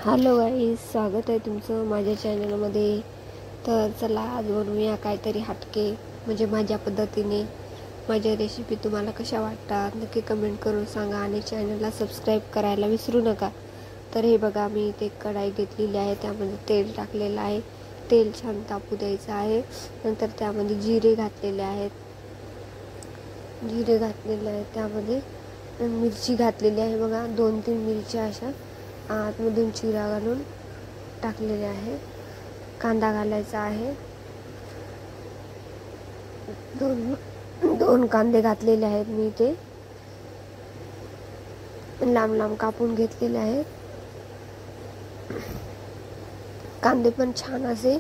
Hello गाईस, स्वागत आहे तुमचं माझ्या चॅनलमध्ये। तर चला आज बनवूया काहीतरी हटके, म्हणजे माझ्या पद्धतीने। माझ्या रेसिपी तुम्हाला कशा वाटतात नक्की कमेंट करून सांगा आणि चॅनलला सबस्क्राईब करायला विसरू नका। तर हे बघा, मी इथे कढाई घेतलेली आहे, त्यामध्ये तेल टाकलेलं आहे। तेल छान तापू द्यायचं आहे। नंतर त्यामध्ये जिरे घातलेले आहेत, त्यामध्ये मिरची घातलेली आहे बघा, 2-3 मिरच्या अशा आतमधून चिरा घालून टाकलेले आहे। कांदा घालायचा आहे, दोन कांदे घातलेले आहेत, मी ते लांब लांब कापून घेतलेले आहेत। कांदे पण छान असे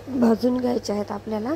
भाजून घ्यायचे आहेत आपल्याला,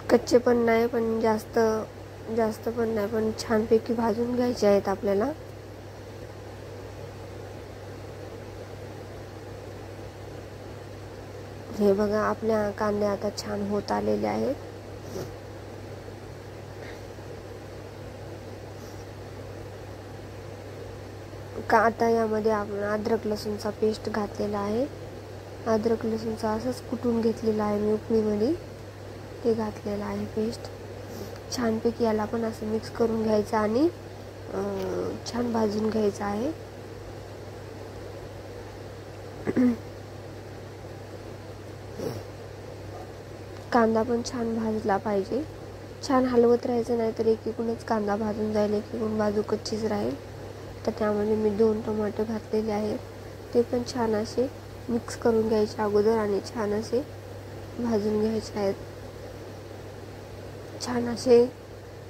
कच्चे पण नाही पण जास्त पण नाही, पण छानपैकी भाजून घ्यायचे आहेत आपल्याला। हे बघा, आपल्या कांदे आता छान होत आलेले आहेत। आता यामध्ये आपण अद्रक लसूणचा पेस्ट घातलेला आहे। अद्रक लसूणचा असंच कुटून घेतलेला आहे मी उकळीमध्ये, ते घातलेला आहे पेस्ट। छानपैकी याला पण असं मिक्स करून घ्यायचं आणि छान भाजून घ्यायचं आहे। कांदा पण छान भाजला पाहिजे, छान हलवत राहायचं, नाही तर एकीकडूनच कांदा भाजून जाईल, एकीकडून बाजू कच्चीच राहील। तर त्यामध्ये मी 2 टोमॅटो घातलेले आहेत, ते पण छान असे मिक्स करून घ्यायचे अगोदर आणि छान असे भाजून घ्यायचे आहेत। छान असे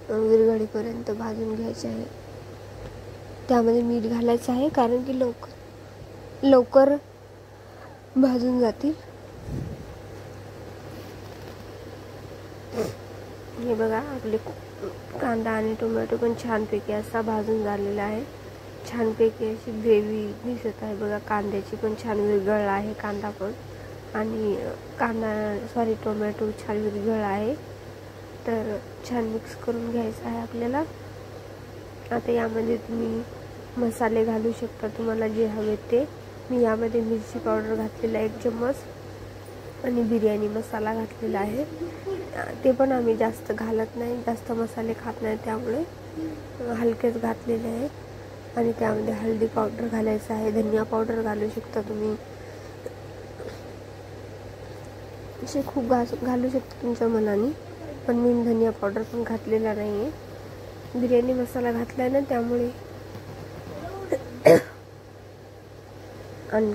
विरघळीपर्यंत भाजून घ्यायचे आहे। त्यामध्ये मीठ घालायचं आहे, कारण की लवकर भाजून जातील। हे बघा, आपले कांदा आणि टोमॅटो पण छानपैकी असा भाजून झालेला आहे। छानपैकी अशी ग्रेव्ही दिसत आहे बघा, कांद्याची पण छान विरघळला आहे कांदा पण, आणि टोमॅटो छान विरघळला आहे। तर छान मिक्स करून घ्यायचं आहे आपल्याला। आता यामध्ये तुम्ही मसाले घालू शकता, तुम्हाला जे हवे ते। मी यामध्ये मिरची पावडर घातलेला 1 चम्मच आणि बिर्याणी मसाला घातलेला आहे। ते पण आम्ही जास्त घालत नाही, जास्त मसाले खात नाही, त्यामुळे हलकेच घातलेले आहे। आणि त्यामध्ये हळदी पावडर घालायचं आहे, धनिया पावडर घालू शकता तुम्ही, असे खूप घालू शकता तुमच्या मनाने, पण मी धनिया पावडर पण घातलेला नाही आहे। बिर्याणी मसाला घातला ना, त्यामुळे। आणि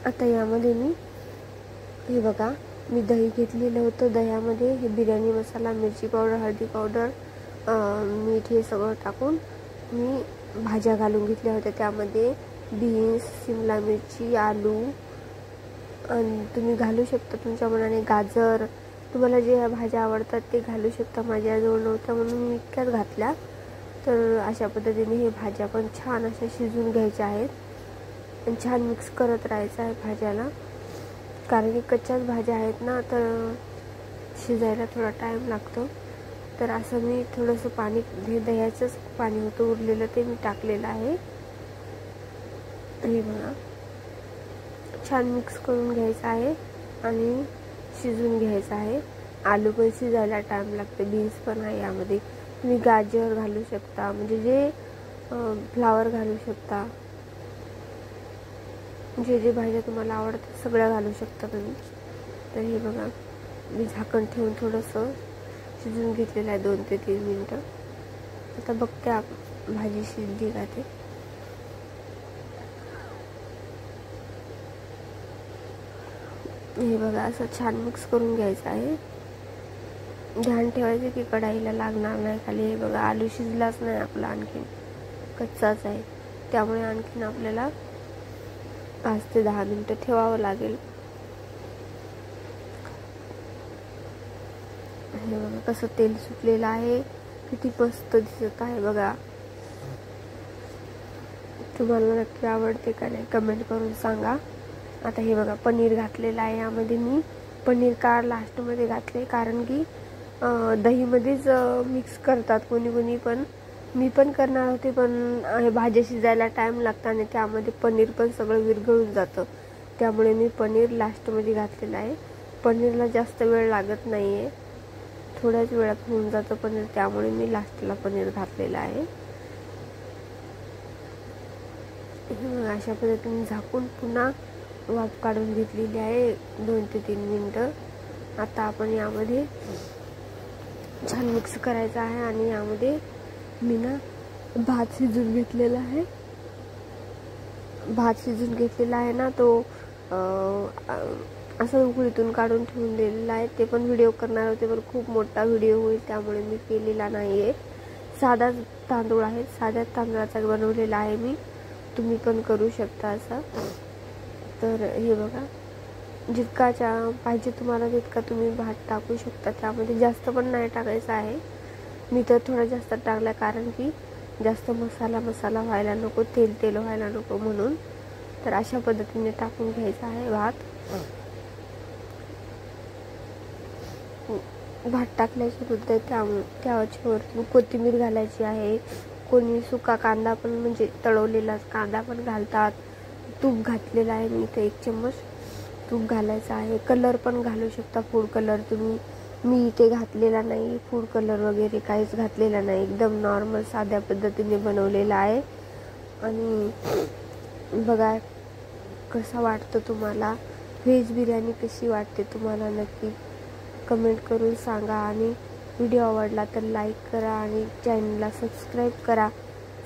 आता यामध्ये मी हे बघा, मी दही घेतलेलं होतं, दह्यामध्ये हे बिर्याणी मसाला, मिरची पावडर, हळदी पावडर, मीठ हे सगळं टाकून मी भाज्या घालून घेतल्या होत्या। त्यामध्ये बीन्स, शिमला मिरची, आलू, आणि तुम्ही घालू शकता तुमच्या मनाने गाजर, तुम्हाला जे भाज्या आवडतात ते घालू शकता। माझ्याजवळ नव्हत्या म्हणून मी इतक्याच घातल्या। तर अशा पद्धतीने हे भाज्या पण छान अशा शिजवून घ्यायच्या आहेत आणि छान मिक्स करत राहायचं आहे भाज्याला, कारण की कच्च्याच भाज्या आहेत ना, तर शिजायला थोडा टाईम लागतो। तर असं मी थोडंसं पाणी, हे दह्याचंच पाणी होतं उरलेलं, ते मी टाकलेलं आहे। हे बघा, छान मिक्स करून घ्यायचं आहे आणि शिजवून घ्यायचं आहे। आलू पण शिजायला टाईम लागते, बीन्स पण आहे यामध्ये, तुम्ही गाजर घालू शकता, म्हणजे जे फ्लावर घालू शकता, जे भाज्या तुम्हाला आवडतात सगळ्या घालू शकता तुम्ही। तर हे बघा, मी झाकण ठेवून थोडंसं शिजवून घेतलेलं आहे 2 ते 3 मिनटं। आता बघते भाजी शिजली का ते। हे बघा, असं छान मिक्स करून घ्यायचं आहे। ध्यान ठेवायचं की कढाईला लागणार नाही खाली। हे बघा, आलू शिजलाच नाही आपला, आणखीन कच्चाच आहे, त्यामुळे आणखीन आपल्याला 5 ते 10 मिनटं ठेवावं लागेल। हे बघा, कसं तेल सुटलेलं आहे, किती मस्त दिसत आहे बघा। तुम्हाला नक्की आवडते का नाही कमेंट करून सांगा। आता हे बघा, पनीर घातलेलं आहे यामध्ये। मी पनीर का लास्टमध्ये घातले, कारण की दहीमध्येच मिक्स करतात कोणी कोणी, पण मी पण करणार होते, पण भाज्या शिजायला टाईम लागतो आणि त्यामध्ये पनीर पण सगळं विरघळून जातं, त्यामुळे मी पनीर लास्टमध्ये घातलेलं आहे. पनीरला जास्त वेळ लागत नाही आहे, थोड्याच वेळात होऊन जातं पनीर, त्यामुळे मी लास्टला पनीर घातलेलं आहे. अशा पद्धतीने झाकून पुन्हा वाफ काढून घेतलेली आहे 2 ते 3 मिनटं. आता आपण यामध्ये छान मिक्स करायचं आहे आणि यामध्ये मी ना भात शिजून घेतलेला आहे. भात शिजून घेतलेला आहे ना, तो असं उकळीतून काढून ठेवून दिलेला आहे. ते पण व्हिडिओ करणार होते, पण खूप मोठा व्हिडिओ होईल त्यामुळे मी केलेला नाही आहे. साधा तांदूळ आहे, साध्या तांदळाचा बनवलेला आहे मी. तुम्ही पण करू शकता असं. तर हे बघा, जितका पाहिजे तुम्हाला तितका तुम्ही भात टाकू शकता. त्यामध्ये जास्त पण नाही टाकायचं आहे. मी तर थोडा जास्त टाकला, कारण की जास्त मसाला व्हायला नको, तेल व्हायला नको म्हणून. तर अशा पद्धतीने टाकून घ्यायचा आहे भात. भात टाकल्याच्या नंतर त्याच्यावर कोथिंबीर घालायची आहे. कोणी सुका कांदा पण, म्हणजे तळवलेला कांदा पण घालतात. तूप घातलेला आहे मी इथे 1 चम्मच तूप घालायचं आहे. कलर पण घालू शकता, फूड कलर तुम्ही. मी इथे घातलेला नाही फूड कलर वगैरे, काहीच घातलेला नाही. एकदम नॉर्मल साध्या पद्धतीने बनवलेला आहे. आणि बघा कसा वाटतो तुम्हाला, व्हेज बिर्याणी कशी वाटते तुम्हाला नक्की कमेंट करून सांगा. आणि व्हिडिओ आवडला तर लाईक करा आणि चॅनलला सबस्क्राईब करा.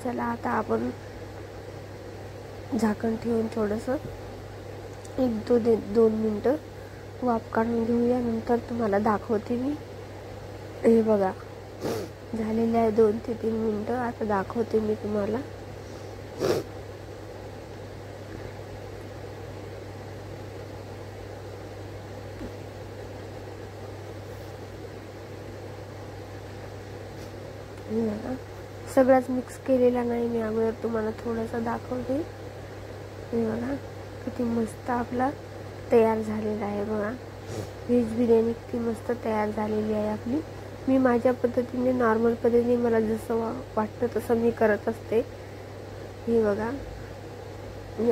चला आता आपण झाकण ठेवून थोडंसं 1-2 मिनटं वाफ काढून घेऊया, नंतर तुम्हाला दाखवते मी. हे बघा झालेले आहे 2 ते 3 मिनटं. आता दाखवते मी तुम्हाला. सगळंच मिक्स केलेला नाही मी, अगोदर तुम्हाला थोडंसं दाखवते. हे बघा किती मस्त आपला तयार झालेला आहे. बघा व्हेज बिर्याणी किती मस्त तयार झालेली आहे आपली. मी माझ्या पद्धतीने, नॉर्मल पद्धतीने, मला जसं वाटतं तसं मी करत असते. हे बघा,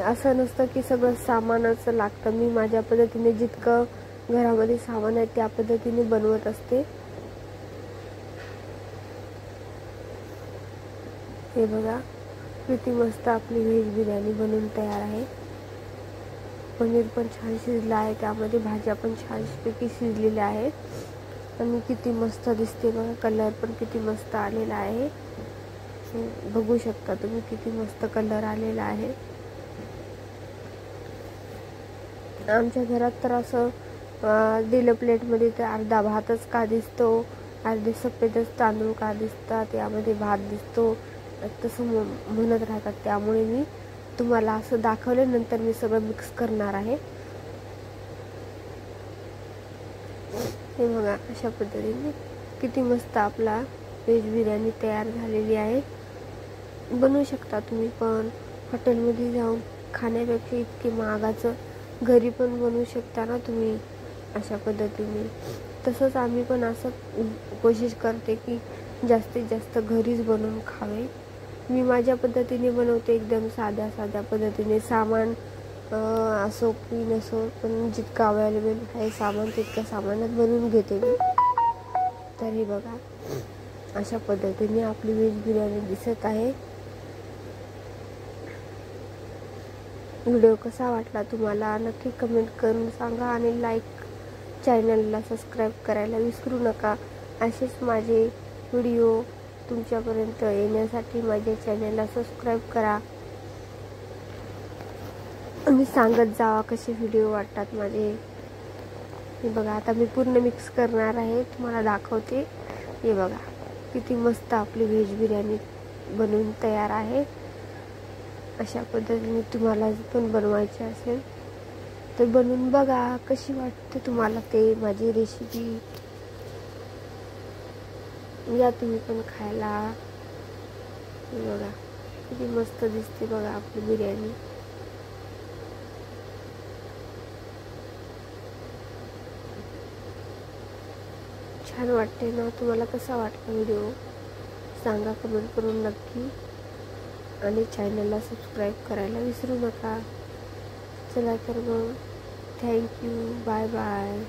असं नसतं की सगळं सामानच लागतं. मी माझ्या पद्धतीने जितकं घरामध्ये सामान आहे त्या पद्धतीने बनवत असते. हे बघा किती मस्त आपली व्हेज बिर्याणी बनवून तयार आहे. पनीर पण छान शिजला आहे, त्यामध्ये भाज्या पण छानपैकी शिजलेल्या आहेत आणि किती मस्त दिसते बघा. कलर पण किती मस्त आलेला आहे, बघू शकता तुम्ही किती मस्त कलर आलेला आहे. आमच्या घरात तर असं दिलं प्लेटमध्ये तर अर्धा भातच का दिसतो, अर्धे सफेदच तांदूळ का दिसतात, यामध्ये भात दिसतो, तसं म्हणत राहतात. त्यामुळे मी तुम्हाला असं दाखवल्यानंतर मी सगळं मिक्स करणार आहे. हे बघा अशा पद्धतीने किती मस्त आपला व्हेज बिर्याणी तयार झालेली आहे. बनवू शकता तुम्ही पण. हॉटेलमध्ये जाऊन खाण्यापेक्षा इतकी महागाचं घरी पण बनवू शकता ना तुम्ही अशा पद्धतीने. तसंच आम्ही पण असं कोशिश करते की जास्तीत जास्त घरीच बनवून खावे. मी माझ्या पद्धतीने बनवते, एकदम साध्या पद्धतीने. सामान असो की नसो, पण जितकं अवेलेबल आहे सामान तितक्या सामानात बनवून घेते मी. तर हे बघा अशा पद्धतीने आपली व्हेज बिर्याणी दिसत आहे. व्हिडिओ कसा वाटला तुम्हाला नक्की कमेंट करून सांगा आणि चॅनलला सबस्क्राईब करायला विसरू नका. असेच माझे व्हिडिओ तुमच्यापर्यंत येण्यासाठी माझ्या चॅनलला सबस्क्राईब करा आणि सांगत जावा कसे व्हिडिओ वाटतात माझे. हे बघा आता मी पूर्ण मिक्स करणार आहे, तुम्हाला दाखवते. हे बघा किती मस्त आपली व्हेज बिर्याणी बनवून तयार आहे. अशा पद्धतीने तुम्हाला पण बनवायची असेल तर बनवून बघा कशी वाटते तुम्हाला ते माझी रेसिपी. या तुम्ही पण खायला. बघा किती मस्त दिसते बघा आपली बिर्याणी. छान वाटते ना. तुम्हाला कसा वाटला व्हिडिओ सांगा कमेंट करून नक्की, आणि चॅनलला सबस्क्राईब करायला विसरू नका. चला तर मग, थँक्यू, बाय बाय.